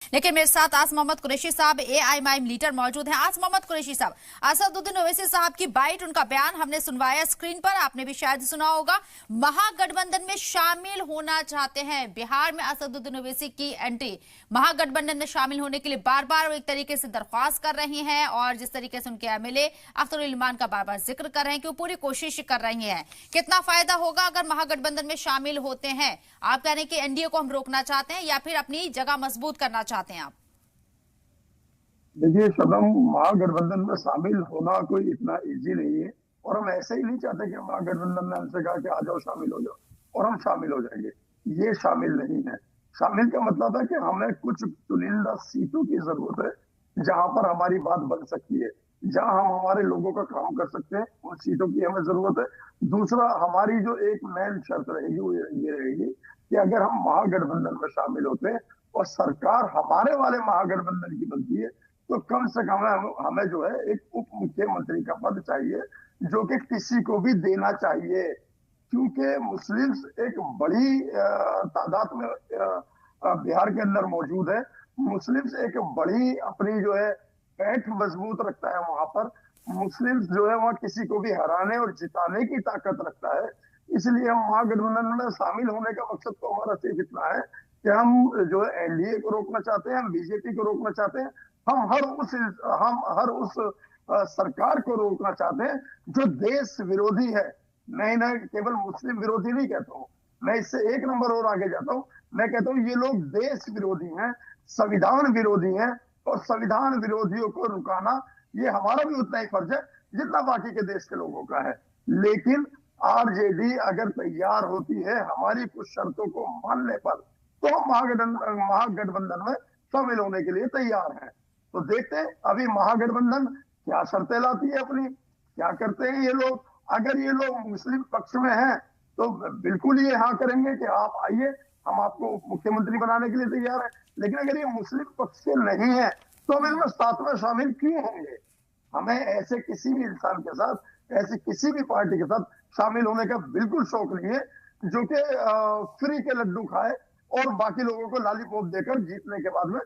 लेकिन मेरे साथ आस मोहम्मद कुरैशी साहब एआईएमआईएम लीडर मौजूद हैं। आस मोहम्मद कुरैशी साहब, असदुद्दीन ओवैसी साहब की बाइट, उनका बयान हमने सुनवाया स्क्रीन पर, आपने भी शायद सुना होगा। महागठबंधन में शामिल होना चाहते हैं। बिहार में असदुद्दीन ओवैसी की एंट्री महागठबंधन में शामिल होने के लिए बार बार एक तरीके से दरख्वास्त कर रही हैं, और जिस तरीके से उनके एमएलए अख्तर इल्मान का बार बार जिक्र कर रहे हैं कि वो पूरी कोशिश कर रही हैं। कितना फायदा होगा अगर महागठबंधन में शामिल होते हैं? आप कह रहे हैं कि एनडीए को हम रोकना चाहते हैं या फिर अपनी जगह मजबूत करना चाहते हैं आप? देखिए शबनम, महागठबंधन में शामिल होना कोई इतना इजी नहीं है। और हम ऐसे ही नहीं चाहते कि महागठबंधन ने हमसे कहा कि आ जाओ शामिल हो जाओ और हम शामिल हो जाएंगे। ये शामिल नहीं है। शामिल का मतलब है कि हमें कुछ चुनिंदा सीटों की जरूरत है जहां पर हमारी बात बन सकती है, जहां हम हमारे लोगों का काम कर सकते हैं, उन सीटों की हमें जरूरत है। दूसरा, हमारी जो एक मेन शर्त रहेगी वो ये रहेगी कि अगर हम महागठबंधन में शामिल होते हैं और सरकार हमारे वाले महागठबंधन की बनती है तो कम से कम हमें जो है एक उप मुख्यमंत्री का पद चाहिए, जो कि किसी को भी देना चाहिए। क्योंकि मुस्लिम्स एक बड़ी तादाद में बिहार के अंदर मौजूद है। मुस्लिम्स एक बड़ी अपनी जो है पैठ मजबूत रखता है वहां पर। मुस्लिम्स जो है वहां किसी को भी हराने और जिताने की ताकत रखता है। इसलिए हम महागठबंधन में शामिल होने का मकसद तो हमारा सिर्फ इतना है कि हम जो है एनडीए को रोकना चाहते हैं, हम बीजेपी को रोकना चाहते हैं, हम हर उस सरकार को रोकना चाहते हैं जो देश विरोधी है। मैं केवल मुस्लिम विरोधी नहीं कहता हूँ, मैं इससे एक नंबर और आगे जाता हूँ। मैं कहता हूँ ये लोग देश विरोधी हैं, संविधान विरोधी हैं, और संविधान विरोधियों को रुकाना ये हमारा भी उतना ही फर्ज है जितना बाकी के देश के लोगों का है। लेकिन आरजेडी अगर तैयार होती है हमारी कुछ शर्तों को मानने पर, तो हम महागठबंधन में शामिल होने के लिए तैयार हैं। तो देखते हैं अभी महागठबंधन क्या शर्तें लाती है अपनी, क्या करते हैं ये लोग। अगर ये लोग मुस्लिम पक्ष में हैं तो बिल्कुल ये हाँ करेंगे कि आप आइए, हम आपको मुख्यमंत्री बनाने के लिए तैयार हैं। लेकिन अगर ये मुस्लिम पक्ष के नहीं है तो हम इनमें साथ में शामिल क्यों होंगे? हमें ऐसे किसी भी इंसान के साथ, ऐसी किसी भी पार्टी के साथ शामिल होने का बिल्कुल शौक नहीं है जो कि फ्री के लड्डू खाए और बाकी लोगों को लॉलीपॉप देकर जीतने के बाद में